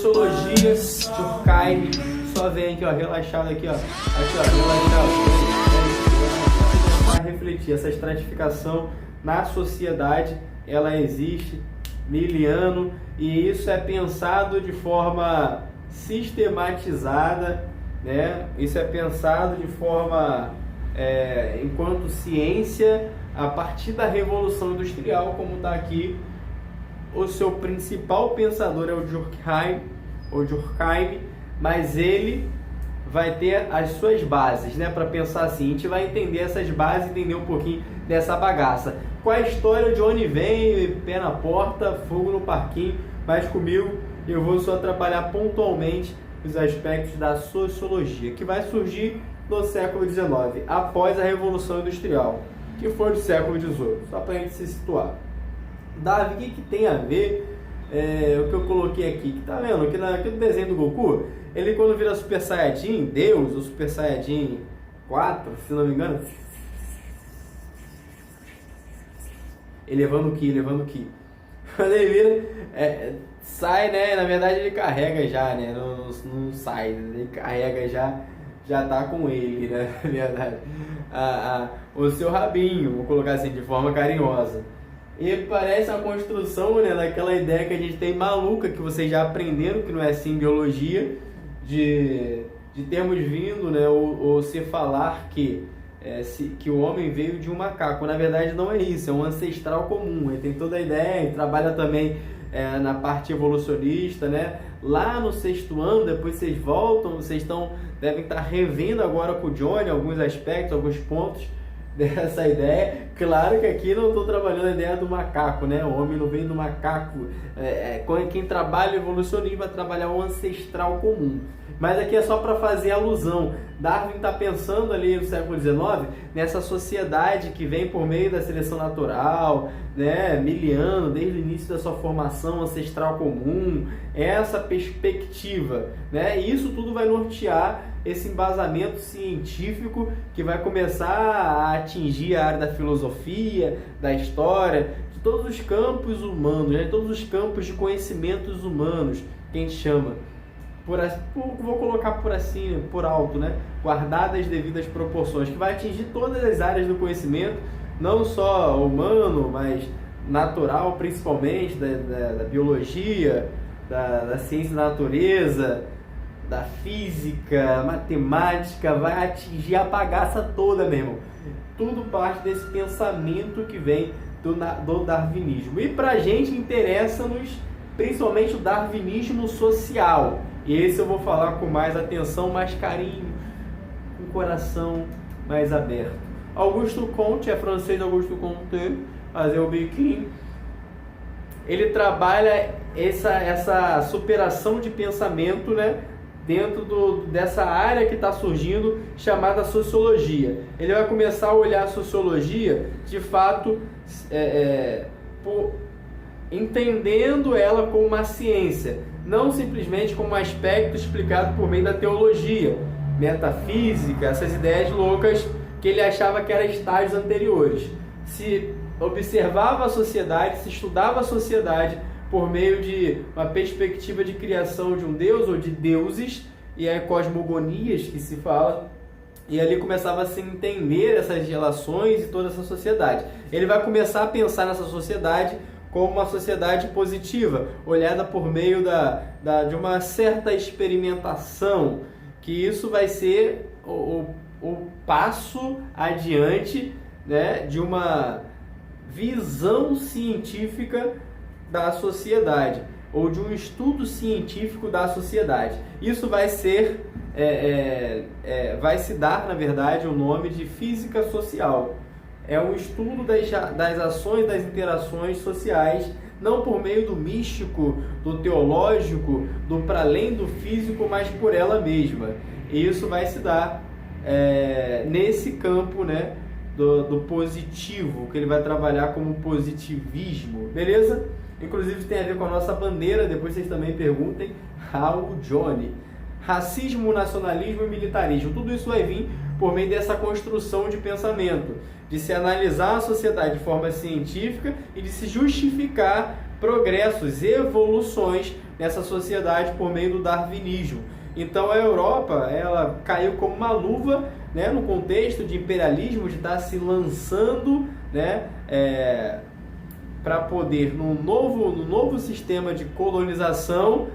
Sociologia Durkheim. Só vem aqui, ó, relaxado aqui, ó. Aqui, ó, relaxado. Para refletir essa estratificação na sociedade, ela existe, miliano, e isso é pensado de forma sistematizada, né? Isso é pensado de forma enquanto ciência a partir da Revolução Industrial, como está aqui. O seu principal pensador é o Durkheim, mas ele vai ter as suas bases, né, para pensar assim. A gente vai entender essas bases, entender um pouquinho dessa bagaça. Qual é a história, de onde vem, pé na porta, fogo no parquinho, mas comigo eu vou só trabalhar pontualmente os aspectos da sociologia, que vai surgir no século XIX, após a Revolução Industrial, que foi do século XVIII, só para a gente se situar. Davi, o que tem a ver o que eu coloquei aqui? Que tá vendo? Aqui no desenho do Goku, ele quando vira Super Saiyajin, Deus, ou Super Saiyajin 4, se não me engano, elevando o Ki. Quando ele vira, sai, né? Na verdade ele carrega já, né? Não sai, né? Ele carrega já tá com ele, né? Na verdade. O seu rabinho, vou colocar assim de forma carinhosa. E parece uma construção, né, daquela ideia que a gente tem maluca, que vocês já aprenderam, que não é assim em biologia, de termos vindo, né, ou se falar que o homem veio de um macaco. Na verdade não é isso, é um ancestral comum. Ele tem toda a ideia, ele trabalha também na parte evolucionista, né? Lá no 6º ano, depois vocês voltam, devem estar revendo agora com o Johnny alguns aspectos, alguns pontos dessa ideia. Claro que aqui não estou trabalhando a ideia do macaco, né? O homem não vem do macaco. Quem trabalha o evolucionismo vai trabalhar o ancestral comum. Mas aqui é só para fazer alusão. Darwin está pensando ali no século XIX nessa sociedade que vem por meio da seleção natural, né? Miliano, desde o início da sua formação, ancestral comum, essa perspectiva, né? E isso tudo vai nortear esse embasamento científico que vai começar a atingir a área da filosofia, da história, de todos os campos humanos, né? Todos os campos de conhecimentos humanos, que a gente chama. Vou colocar por assim, por alto, né? Guardadas as devidas proporções, que vai atingir todas as áreas do conhecimento, não só humano, mas natural, principalmente, da biologia, da ciência da natureza, da física, matemática, vai atingir a bagaça toda, meu irmão. Tudo parte desse pensamento que vem do darwinismo. E pra gente interessa-nos principalmente o darwinismo social. E esse eu vou falar com mais atenção, mais carinho, com o coração mais aberto. Augusto Comte, é francês, Augusto Comte, fazer o biquinho. Ele trabalha essa superação de pensamento, né, dentro dessa área que está surgindo, chamada sociologia. Ele vai começar a olhar a sociologia, de fato, entendendo ela como uma ciência, não simplesmente como um aspecto explicado por meio da teologia, metafísica, essas ideias loucas que ele achava que eram estágios anteriores. Se observava a sociedade, se estudava a sociedade por meio de uma perspectiva de criação de um deus ou de deuses, e é cosmogonias que se fala, e ali começava a se entender essas relações e toda essa sociedade. Ele vai começar a pensar nessa sociedade como uma sociedade positiva, olhada por meio de uma certa experimentação, que isso vai ser o passo adiante, né, de uma visão científica da sociedade, ou de um estudo científico da sociedade. Isso vai ser, vai se dar, na verdade, o nome de física social. É um estudo das ações, das interações sociais, não por meio do místico, do teológico, do para além do físico, mas por ela mesma. E isso vai se dar nesse campo, né, do positivo, que ele vai trabalhar como positivismo, beleza? Inclusive tem a ver com a nossa bandeira, depois vocês também perguntem ao Johnny. Racismo, nacionalismo e militarismo, tudo isso vai vir por meio dessa construção de pensamento, de se analisar a sociedade de forma científica e de se justificar progressos, evoluções nessa sociedade por meio do darwinismo. Então a Europa, ela caiu como uma luva, né, no contexto de imperialismo, de estar se lançando, né, para poder, no novo sistema de colonização,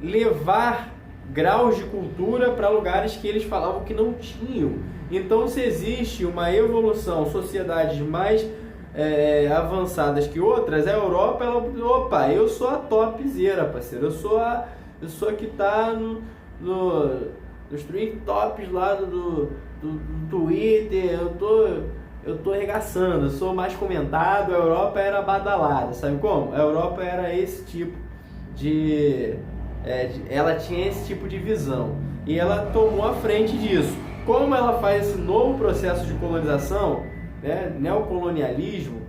levar graus de cultura para lugares que eles falavam que não tinham. Então, se existe uma evolução, sociedades mais avançadas que outras, a Europa, opa, eu sou a topzera, parceiro, eu sou a que tá nos trending tops lá do Twitter, eu tô arregaçando, eu sou mais comentado. A Europa era badalada, sabe como? A Europa era esse tipo ela tinha esse tipo de visão e ela tomou a frente disso. Como ela faz esse novo processo de colonização, né, neocolonialismo,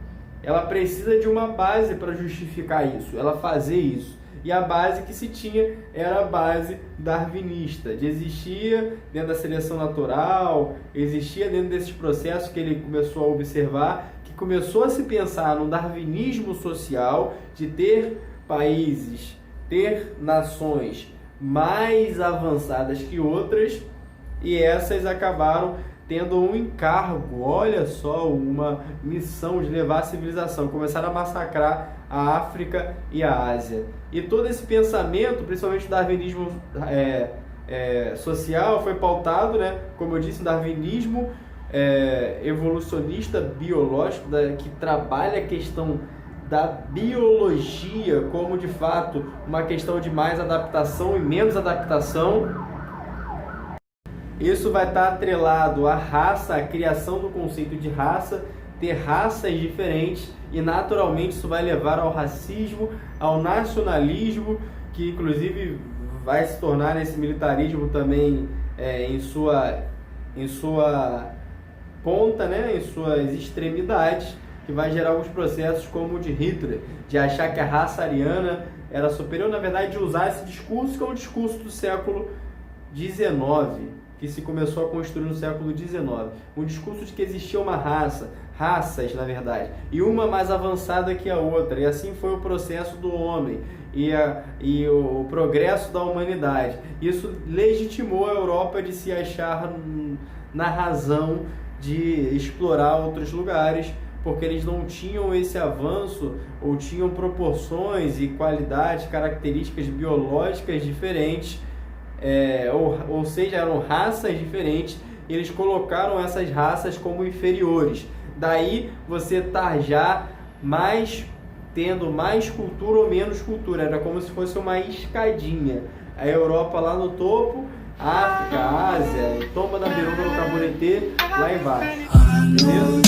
ela precisa de uma base para justificar isso, ela fazer isso. E a base que se tinha era a base darwinista, existia dentro da seleção natural, existia dentro desses processos que ele começou a observar, que começou a se pensar no darwinismo social, de ter países, ter nações mais avançadas que outras, e essas acabaram tendo um encargo, olha só, uma missão de levar a civilização, começaram a massacrar a África e a Ásia. E todo esse pensamento, principalmente o darwinismo social, foi pautado, né, como eu disse, o darwinismo evolucionista biológico, que trabalha a questão da biologia como, de fato, uma questão de mais adaptação e menos adaptação. Isso vai estar atrelado à raça, à criação do conceito de raça, ter raças diferentes, e naturalmente isso vai levar ao racismo, ao nacionalismo, que inclusive vai se tornar esse militarismo também em sua ponta, né, em suas extremidades, que vai gerar alguns processos como o de Hitler, de achar que a raça ariana era superior, na verdade de usar esse discurso, que é um discurso do século XIX, que se começou a construir no século XIX. Um discurso de que existia uma raças na verdade, e uma mais avançada que a outra, e assim foi o processo do homem e o progresso da humanidade. Isso legitimou a Europa de se achar na razão de explorar outros lugares, porque eles não tinham esse avanço, ou tinham proporções e qualidades, características biológicas diferentes, ou seja, eram raças diferentes, e eles colocaram essas raças como inferiores. Daí você tá já tendo mais cultura ou menos cultura, era como se fosse uma escadinha. A Europa lá no topo, a África, a Ásia, toma da biruba no caburetê lá embaixo. Beleza?